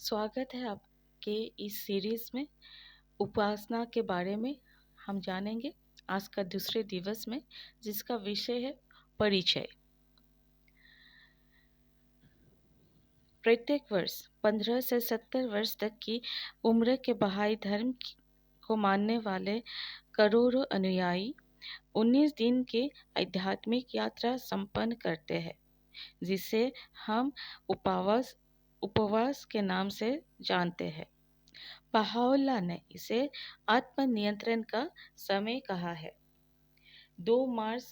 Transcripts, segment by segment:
स्वागत है आपके इस सीरीज में। उपासना के बारे में हम जानेंगे आज का दूसरे दिवस में, जिसका विषय है परिचय। प्रत्येक वर्ष 15 से 70 वर्ष तक की उम्र के बहाई धर्म को मानने वाले करोड़ों अनुयायी 19 दिन की आध्यात्मिक यात्रा संपन्न करते हैं, जिसे हम उपवास के नाम से जानते हैं। बहाउल्लाह ने इसे आत्मनियंत्रण का समय कहा है। 2 मार्च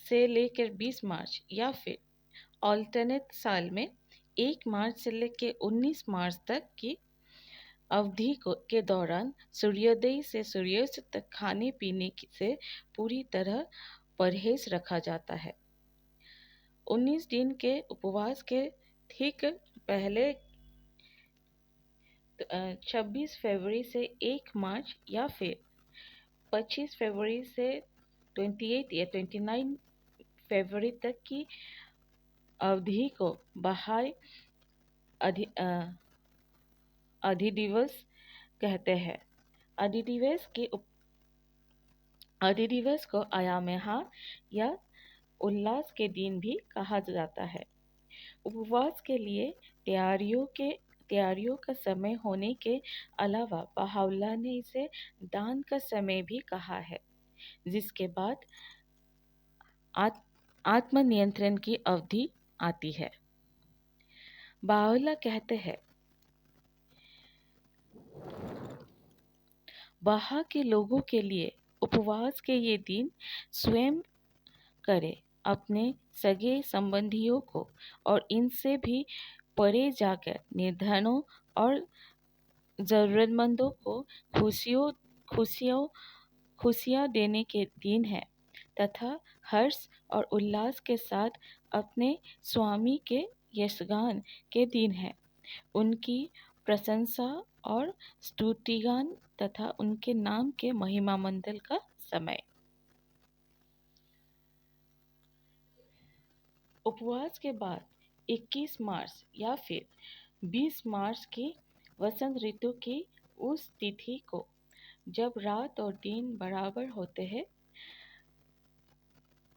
से लेकर 20 मार्च या फिर ऑल्टरनेट साल में 1 मार्च से लेकर 19 मार्च तक की अवधि के दौरान सूर्योदय से सूर्यास्त तक खाने पीने से पूरी तरह परहेज रखा जाता है। 19 दिन के उपवास के ठीक पहले 26 फरवरी से 1 मार्च या फिर 25 फरवरी से 28 या 29 फरवरी तक की अवधि को बहाई अधिदिवस कहते हैं। अधिदिवस को आयामहा या उल्लास के दिन भी कहा जाता है। उपवास के लिए तैयारियों का समय होने के अलावा बहाउल्लाह ने इसे दान का समय भी कहा है, जिसके बाद आत्मनियंत्रण की अवधि आती है। बहाउल्लाह कहते हैं, बहा के लोगों के लिए उपवास के ये दिन स्वयं करें, अपने सगे संबंधियों को और इनसे भी परे जाकर निर्धनों और जरूरतमंदों को खुशियाँ देने के दिन है तथा हर्ष और उल्लास के साथ अपने स्वामी के यशगान के दिन है। उनकी प्रशंसा और स्तुतिगान तथा उनके नाम के महिमा मंडल का समय। उपवास के बाद 21 मार्च या फिर 20 मार्च की वसंत ऋतु की उस तिथि को, जब रात और दिन बराबर होते हैं,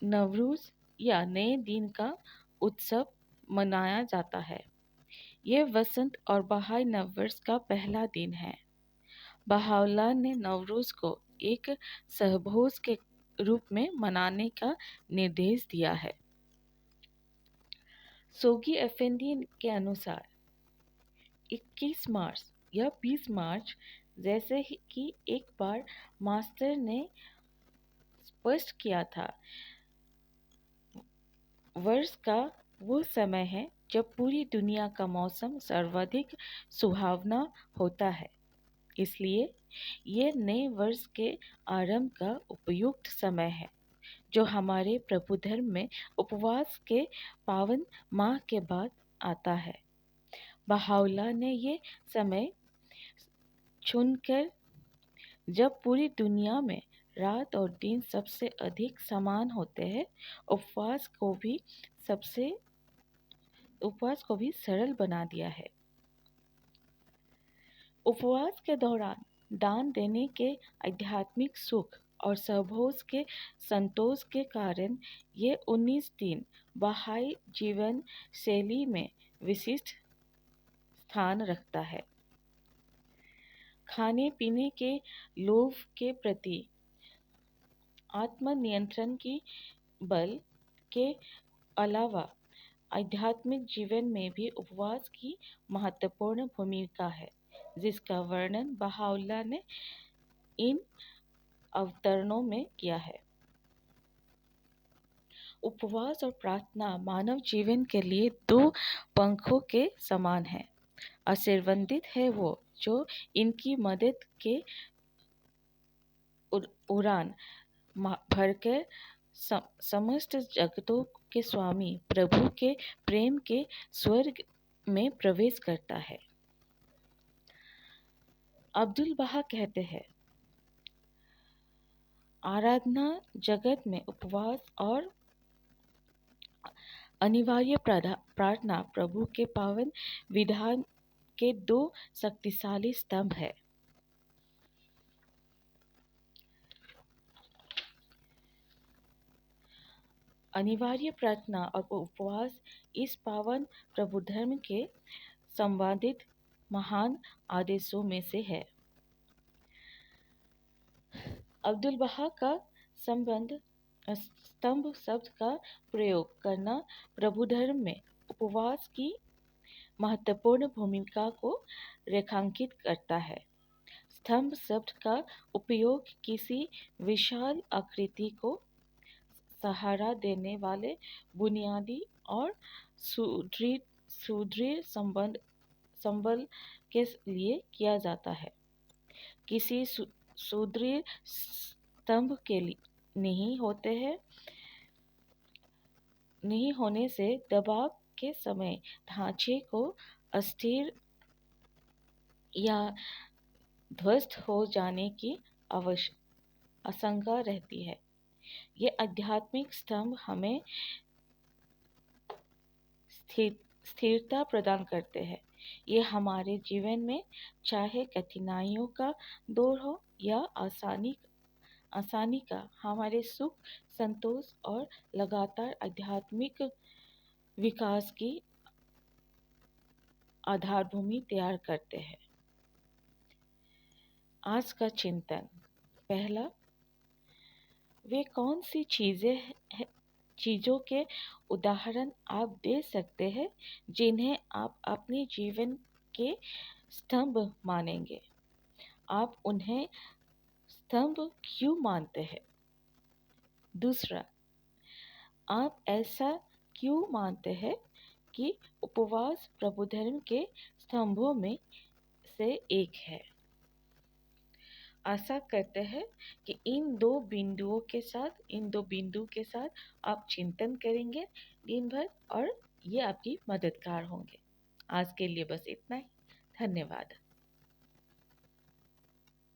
नवरूज या नए दिन का उत्सव मनाया जाता है। यह वसंत और बहाई नववर्ष का पहला दिन है। बहाउल्लाह ने नवरूज को एक सहभोज के रूप में मनाने का निर्देश दिया है। सोगी एफेंदी के अनुसार 21 मार्च या 20 मार्च जैसे ही कि एक बार मास्टर ने स्पष्ट किया था, वर्ष का वो समय है जब पूरी दुनिया का मौसम सर्वाधिक सुहावना होता है। इसलिए ये नए वर्ष के आरंभ का उपयुक्त समय है, जो हमारे प्रभु धर्म में उपवास के पावन माह के बाद आता है। बहाउल्लाह ने ये समय चुनकर, जब पूरी दुनिया में रात और दिन सबसे अधिक समान होते हैं, उपवास को भी सरल बना दिया है। उपवास के दौरान दान देने के आध्यात्मिक सुख और सहभोज के संतोष के कारण ये 19 दिन बहाई जीवन शैली में विशिष्ट स्थान रखता है। खाने पीने के लोभ के प्रति आत्मनियंत्रण की बल के अलावा आध्यात्मिक जीवन में भी उपवास की महत्वपूर्ण भूमिका है, जिसका वर्णन बहाउल्लाह ने इन अवतरणों में किया है। उपवास और प्रार्थना मानव जीवन के लिए 2 पंखों के समान है। आशीर्वादित है वो जो इनकी मदद के उड़ान भरकर समस्त जगतों के स्वामी प्रभु के प्रेम के स्वर्ग में प्रवेश करता है। अब्दुल बहा कहते हैं, आराधना जगत में उपवास और अनिवार्य प्रार्थना प्रभु के पावन विधान के दो शक्तिशाली स्तंभ है। अनिवार्य प्रार्थना और उपवास इस पावन प्रभु धर्म के संवादित महान आदेशों में से है। अब्दुल बहा का संबंध स्तंभ शब्द का प्रयोग करना प्रभु धर्म में उपवास की महत्वपूर्ण भूमिका को रेखांकित करता है। स्तंभ शब्द का उपयोग किसी विशाल आकृति को सहारा देने वाले बुनियादी और सुदृढ़ संबल के लिए किया जाता है। किसी सुदृढ़ स्तंभ के नहीं होने से दबाव के समय ढांचे को अस्थिर या ध्वस्त हो जाने की आशंका रहती है। ये आध्यात्मिक स्तंभ हमें स्थिरता प्रदान करते हैं। ये हमारे जीवन में चाहे कठिनाइयों का दौर हो या आसानी का हमारे सुख, संतोष और लगातार आध्यात्मिक विकास की आधारभूमि तैयार करते हैं। आज का चिंतन। पहला, वे कौन सी चीज़ों के उदाहरण आप दे सकते हैं जिन्हें आप अपने जीवन के स्तंभ मानेंगे? आप उन्हें स्तंभ क्यों मानते हैं? दूसरा, आप ऐसा क्यों मानते हैं कि उपवास प्रभु धर्म के स्तंभों में से एक है? आशा करते हैं कि इन दो बिंदुओं के साथ आप चिंतन करेंगे दिन भर और ये आपकी मददगार होंगे। आज के लिए बस इतना ही। धन्यवाद।